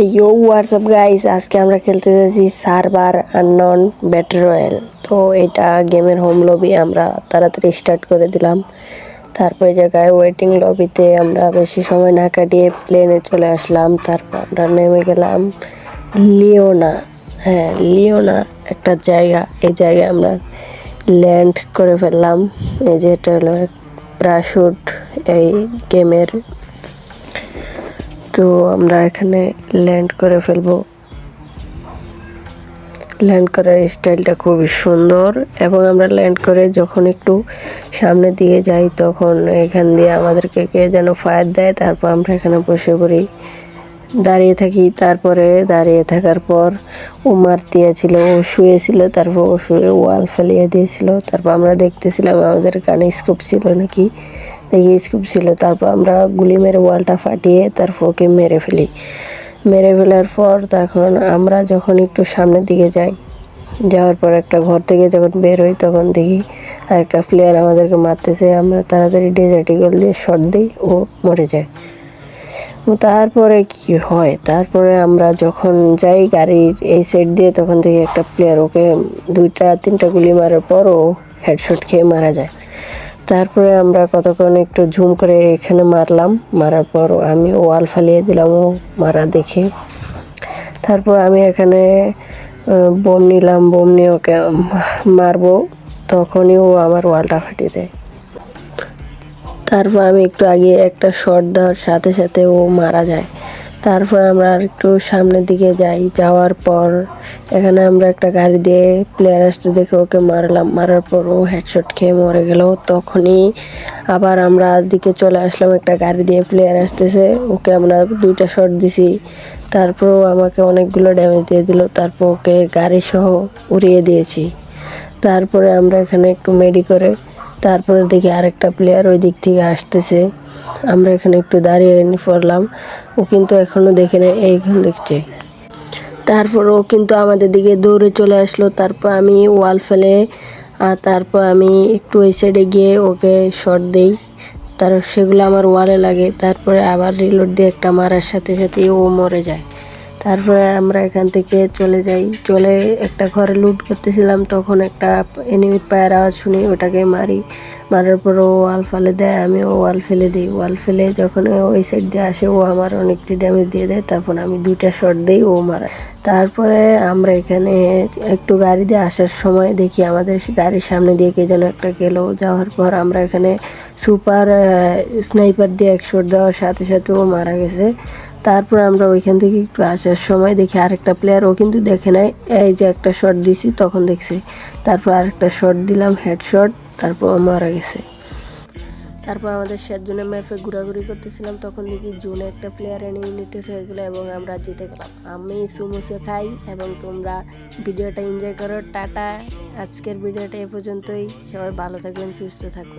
ইয়ো WhatsApp guys, আজকে আমরা খেলতে যাচ্ছি সার্ভার আননন ব্যাটল রয়্যাল। তো এটা গেমের হোম লবি, আমরা তাড়াতাড়ি স্টার্ট করে দিলাম। তারপর জায়গায় ওয়েটিং লবিতে আমরা বেশি সময় না কাটিয়ে প্লেনে চলে আসলাম। তারপর আমরা নেমে গেলাম লিওনা। লিওনা একটা জায়গা, এই জায়গায় আমরা ল্যান্ড করে ফেললাম। এই যে এটা হলো প্যারাশুট এই গেমের। তো আমরা এখানে ল্যান্ড করে ফেলবো। ল্যান্ড করার স্টাইলটা খুবই সুন্দর এবং আমরা ল্যান্ড করে যখন একটু সামনের দিকে যাই তখন এখান দিয়ে আমাদেরকে কে যেন ফায়ার দেয়। তারপর আমরা এখানে বসে পড়ি, দাঁড়িয়ে থাকি। তারপরে দাঁড়িয়ে থাকার পর ও মার দিয়েছিল, ও শুয়েছিল, তারপর ও শুয়ে ওয়াল ফেলিয়ে দিয়েছিল। তারপর আমরা দেখতেছিলাম আমাদের কানে স্কোপ ছিল নাকি, দেখি স্কোপ ছিল। তারপর আমরা গুলি মেরে ওয়ালটা ফাটিয়ে তারপর ওকে মেরে ফেলি। মেরে ফেলার পর তখন আমরা যখন একটু সামনের দিকে যাই, যাওয়ার পর একটা ঘর থেকে যখন বের হই তখন দেখি আর একটা প্লেয়ার আমাদেরকে মারতেছে। আমরা তাড়াতাড়ি ডেজার্ট ইগল দিয়ে শট দিই, ও মরে যায়। তারপরে কি হয়, তারপরে আমরা যখন যাই গাড়ির এই সাইড দিয়ে তখন থেকে একটা প্লেয়ার ওকে 2-3টা গুলি মারার পর ও হেডশট খেয়ে মারা যায়। তারপরে আমরা কতক্ষণ একটু ঝুম করে এখানে মারলাম, মারার পর আমি ওয়াল ফালিয়ে দিলাম ও মারা দেখে। তারপর আমি এখানে বোম নিলাম, বোম নিয়ে ওকে মারবো, তখনই ও আমার ওয়ালটা ফাটিয়ে দেয়। তারপর আমি একটু আগে একটা শট দেওয়ার সাথে সাথে ও মারা যায়। তারপর আমরা আর একটু সামনের দিকে যাই, যাওয়ার পর এখানে আমরা একটা গাড়ি দিয়ে প্লেয়ার আসতে দেখে ওকে মারলাম। মারার পর ও হেডশট খেয়ে মরে গেল। তখনই আবার আমরা দিকে চলে আসলাম, একটা গাড়ি দিয়ে প্লেয়ার আসতেছে, ওকে আমরা 2টা শট দিছি। তারপর ও আমাকে অনেকগুলো ড্যামেজ দিয়ে দিল। তারপর ওকে গাড়ি সহ উড়িয়ে দিয়েছি। তারপরে আমরা এখানে একটু মেডি করে তারপরে দেখি আরেকটা প্লেয়ার ওই দিক থেকে আসতেছে। আমরা এখানে একটু দাঁড়িয়ে পড়লাম, ও কিন্তু এখনও দেখে নেই, এইখান দেখছে। তারপর ও কিন্তু আমাদের দিকে দৌড়ে চলে আসলো। তারপর আমি ওয়াল ফেলে তারপর আমি একটু ওই সাইডে গিয়ে ওকে শট দিই, সেগুলো আমার ওয়ালে লাগে। তারপরে আবার রিলোড দিয়ে একটা মারার সাথে সাথে ও মরে যায়। তারপরে আমরা এখান থেকে চলে যাই, চলে একটা ঘরে লুট করতেছিলাম, তখন একটা এনিমির পায়ের আওয়াজ শুনি, ওটাকে মারি। মারার পর ও ওয়াল ফেলে দেয়, আমি ও ওয়াল ফেলে দিই। ওয়াল ফেলে যখন ওই সাইড দিয়ে আসে ও আমার অনেকটি ড্যামেজ দিয়ে দেয়। তারপর আমি 2টা শট দিই, ও মারা। তারপরে আমরা এখানে একটু গাড়ি দিয়ে আসার সময় দেখি আমাদের গাড়ির সামনে দিয়ে কে যেন একটা গেল। যাওয়ার পর আমরা এখানে সুপার স্নাইপার দিয়ে এক শট দেওয়ার সাথে সাথে ও মারা গেছে। তারপর আমরা ওইখান থেকে একটু আসার সময় দেখি আরেকটা প্লেয়ার, ও কিন্তু দেখে নাই, এই যে একটা শট দিছি তখন দেখছে। তারপর আরেকটা শট দিলাম, হেডশট, তারপর ও মারা গেছে। তারপর আমাদের 7 জনের ম্যাপে ঘোরাঘুরি করতেছিলাম, তখন দেখি জোনে একটা প্লেয়ার এলিমিনেটেড হয়ে গেলো এবং আমরা জিতে গেলাম। আমি সুমোসে খাই এবং তোমরা ভিডিওটা এনজয় করো। টাটা, আজকের ভিডিওটা এ পর্যন্তই। সবাই ভালো থাকবেন, সুস্থ থাকবেন।